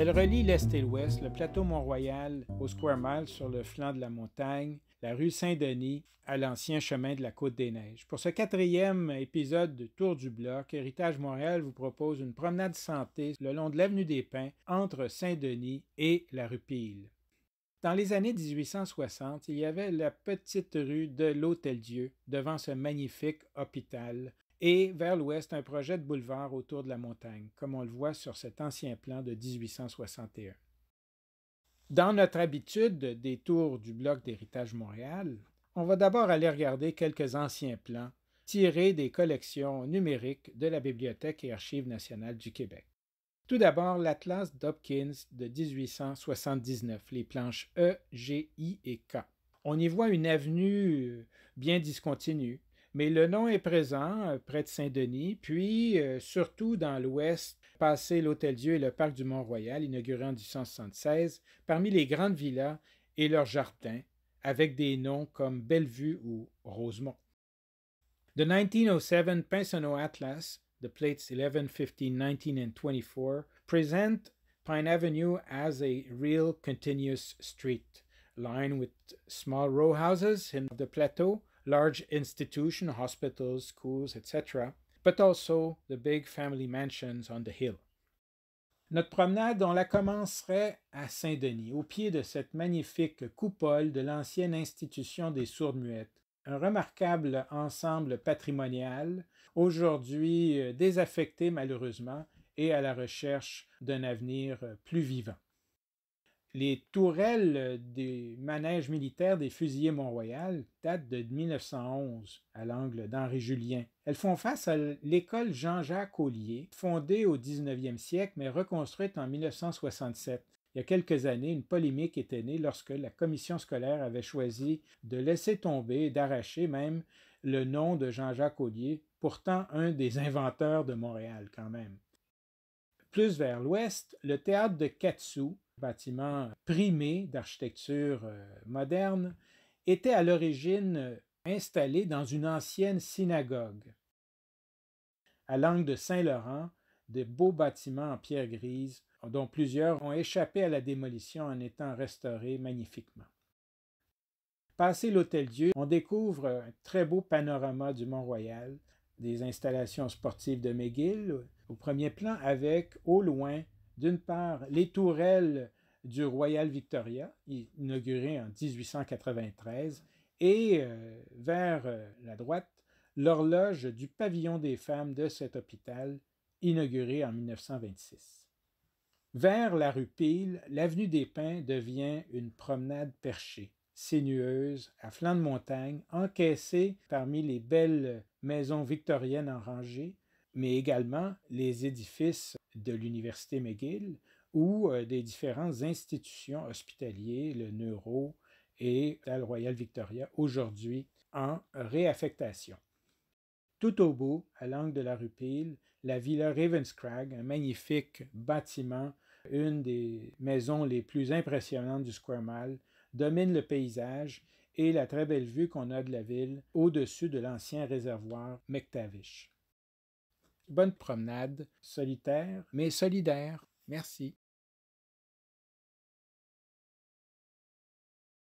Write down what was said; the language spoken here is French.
Elle relie l'Est et l'Ouest, le plateau Mont-Royal au Square Mile sur le flanc de la montagne, la rue Saint-Denis à l'ancien chemin de la Côte-des-Neiges. Pour ce 4e épisode de Tour du Bloc, Héritage Montréal vous propose une promenade santé le long de l'avenue des Pins entre Saint-Denis et la rue Peel. Dans les années 1860, il y avait la petite rue de l'Hôtel-Dieu devant ce magnifique hôpital et vers l'ouest un projet de boulevard autour de la montagne, comme on le voit sur cet ancien plan de 1861. Dans notre habitude des tours du bloc d'Héritage Montréal, on va d'abord aller regarder quelques anciens plans tirés des collections numériques de la Bibliothèque et Archives nationales du Québec. Tout d'abord, l'Atlas d'Hopkins de 1879, les planches E, G, I et K. On y voit une avenue bien discontinue, mais le nom est présent près de Saint-Denis, puis surtout dans l'ouest, passé l'Hôtel-Dieu et le parc du Mont-Royal, inauguré en 1876, parmi les grandes villas et leurs jardins, avec des noms comme Bellevue ou Rosemont. The 1907 Pinsonneau Atlas, the plates 11, 15, 19, and 24, present Pine Avenue as a real continuous street, lined with small row houses in the plateau, large institutions, hospitals, schools, etc., but also the big family mansions on the hill. Notre promenade, on la commencerait à Saint-Denis, au pied de cette magnifique coupole de l'ancienne institution des sourdes-muettes. Un remarquable ensemble patrimonial, aujourd'hui désaffecté malheureusement et à la recherche d'un avenir plus vivant. Les tourelles des manèges militaires des fusiliers Mont-Royal datent de 1911, à l'angle d'Henri Julien. Elles font face à l'école Jean-Jacques Ollier, fondée au 19e siècle mais reconstruite en 1967. Il y a quelques années, une polémique était née lorsque la commission scolaire avait choisi de laisser tomber et d'arracher même le nom de Jean-Jacques Ollier, pourtant un des inventeurs de Montréal quand même. Plus vers l'ouest, le théâtre de Quat'Sous, bâtiment primé d'architecture moderne, était à l'origine installé dans une ancienne synagogue. À l'angle de Saint-Laurent, de beaux bâtiments en pierre grise, dont plusieurs ont échappé à la démolition en étant restaurés magnifiquement. Passé l'Hôtel-Dieu, on découvre un très beau panorama du Mont-Royal, des installations sportives de McGill au premier plan, avec au loin, d'une part, les tourelles du Royal Victoria, inauguré en 1893, et vers la droite, l'horloge du pavillon des femmes de cet hôpital, inauguré en 1926. Vers la rue Peel, l'avenue des Pins devient une promenade perchée, sinueuse, à flanc de montagne, encaissée parmi les belles maisons victoriennes en rangée, mais également les édifices de l'Université McGill ou des différentes institutions hospitalières, le Neuro et le Royal Victoria, aujourd'hui en réaffectation. Tout au bout, à l'angle de la rue Peel, la Villa Ravenscrag, un magnifique bâtiment, une des maisons les plus impressionnantes du Square Mile, domine le paysage et la très belle vue qu'on a de la ville au-dessus de l'ancien réservoir McTavish. Bonne promenade, solitaire mais solidaire. Merci.